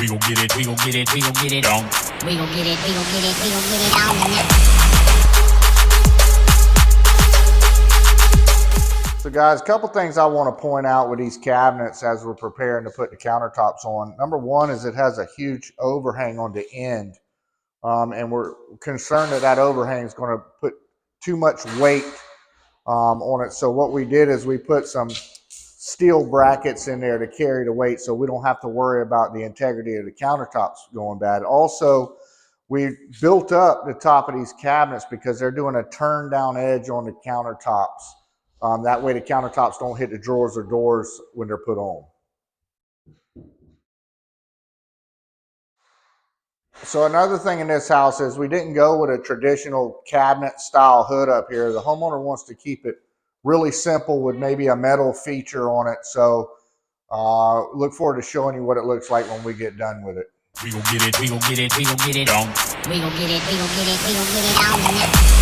We gon' get it, we gon' get it, we gon' get it on. We gon' get it, we gon' get it, we gon' get it on. So guys, a couple things I want to point out with these cabinets as we're preparing to put the countertops on. Number one is it has a huge overhang on the end. And we're concerned that that overhang is going to put too much weight on it. So what we did is we put some steel brackets in there to carry the weight so we don't have to worry about the integrity of the countertops going bad. Also, we built up the top of these cabinets because they're doing a turn down edge on the countertops. That way the countertops don't hit the drawers or doors when they're put on. So another thing in this house is we didn't go with a traditional cabinet style hood up here. The homeowner wants to keep it really simple with maybe a metal feature on it. So look forward to showing you what it looks like when we get done with it. We gon' get it, we gon' get it, we gon' get it on. We gon' get it, we gon' get it, we gon' get it on.